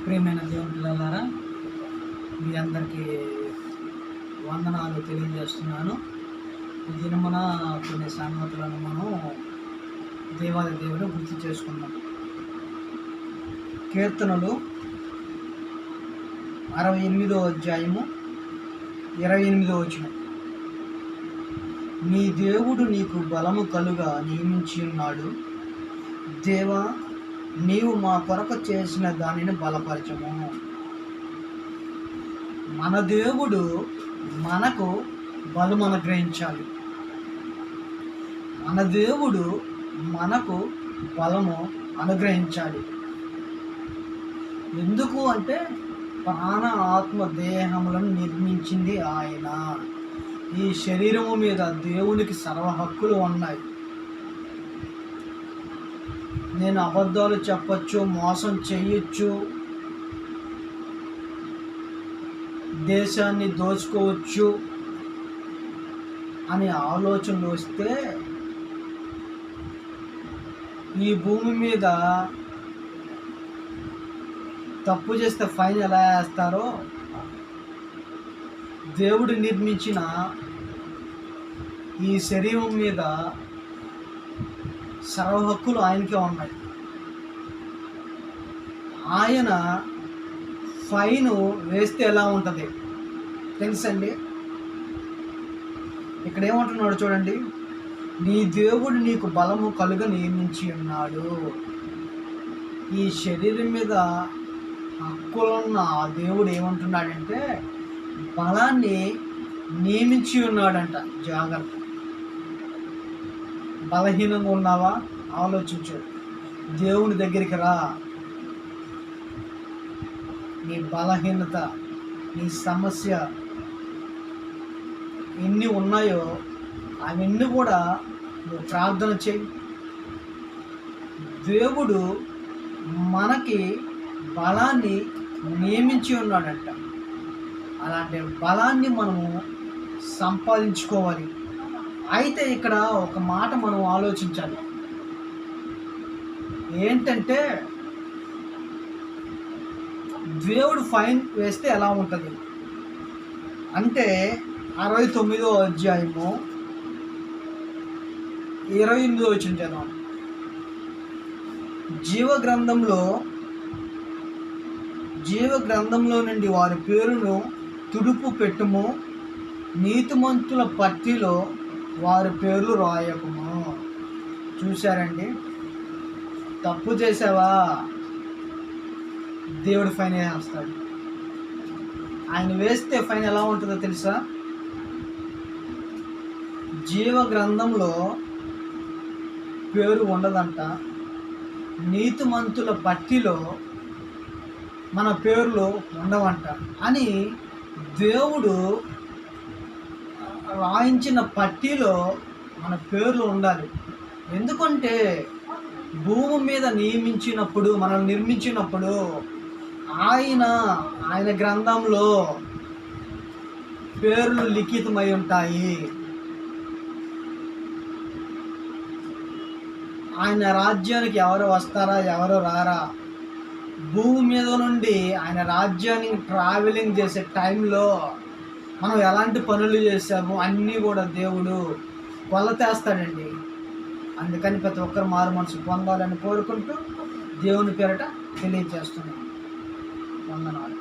ప్రియమైన దేవుని పిల్లలారా, మీ అందరికీ వందనాలు తెలియజేస్తున్నాను. ఈ దినమున కొన్ని సంగతులను మనం దేవాది దేవుడు గుర్తు చేసుకున్నాం. కీర్తనలు 68వ అధ్యాయము 28వ వచనం. నీ దేవుడు నీకు బలము కలుగా నియమించి ఉన్నాడు. దేవా, నీవు మా కొరకు చేసిన దానిని బలపరచము. మన దేవుడు మనకు బలము అనుగ్రహించాలి. మన దేవుడు మనకు బలము అనుగ్రహించాలి. ఎందుకు అంటే ప్రాణ ఆత్మ దేహములను నిర్మించింది ఆయన. ఈ శరీరము మీద దేవునికి సర్వ హక్కులు ఉన్నాయి. నేను అబద్ధాలు చెప్పచ్చు, మోసం చేయొచ్చు, దేశాన్ని దోచుకోవచ్చు అనే ఆలోచనలు వస్తే ఈ భూమి మీద తప్పు చేస్తే ఫైన్ ఎలా వేస్తారో దేవుడు నిర్మించిన ఈ శరీరం మీద సర్వ హక్కులు ఆయనకే ఉన్నాయి. ఆయన ఫైన్ వేస్తే ఎలా ఉంటుంది తెలుసండి? ఇక్కడ ఏమంటున్నాడు చూడండి. నీ దేవుడు నీకు బలము కలుగ నియమించి ఉన్నాడు. ఈ శరీరం మీద హక్కులున్న ఆ దేవుడు ఏమంటున్నాడంటే బలాన్ని నియమించి ఉన్నాడంట. జాగ్రత్త. బలహీనంగా ఉన్నావా? ఆలోచించు. దేవుని దగ్గరికి రా. నీ బలహీనత, నీ సమస్య ఎన్ని ఉన్నాయో అవన్నీ కూడా నువ్వు ప్రార్థన చేయి. దేవుడు మనకి బలాన్ని నియమించి ఉన్నాడంట. అలాంటి బలాన్ని మనము సంపాదించుకోవాలి. అయితే ఇక్కడ ఒక మాట మనం ఆలోచించాలి. ఏంటంటే దేవుడు ఫైన్ వేస్తే ఎలా ఉంటుంది అంటే 69వ అధ్యాయము 28వ వచనం చదవండి. జీవ గ్రంథంలో నుండి వారి పేరును తుడుపు పెట్టుము, నీతిమంతుల పట్టిలో వారి పేర్లు రాయకుము. చూశారండి? తప్పు చేసావా, దేవుడు ఫైన్ వేస్తాడు. ఆయన వేస్తే ఫైన్ ఎలా ఉంటుందో తెలుసా? జీవ గ్రంథంలో పేరు ఉండదంట. నీతిమంతుల పట్టిలో మన పేర్లు ఉండవంట అని దేవుడు రాయించిన పట్టిలో మన పేర్లు ఉండాలి. ఎందుకంటే భూమి మీద నియమించినప్పుడు, మనల్ని నిర్మించినప్పుడు ఆయన గ్రంథంలో పేర్లు లిఖితమై ఉంటాయి. ఆయన రాజ్యానికి ఎవరు వస్తారా, ఎవరు రారా, భూమి మీద నుండి ఆయన రాజ్యానికి ట్రావెలింగ్ చేసే టైంలో మనం ఎలాంటి పనులు చేసాము అన్నీ కూడా దేవుడు కొలతేస్తాడండి. అందుకని ప్రతి ఒక్కరు మారు మనసు పొందాలని కోరుకుంటూ దేవుని పేరట తెలియజేస్తున్నాను. వందనాలు.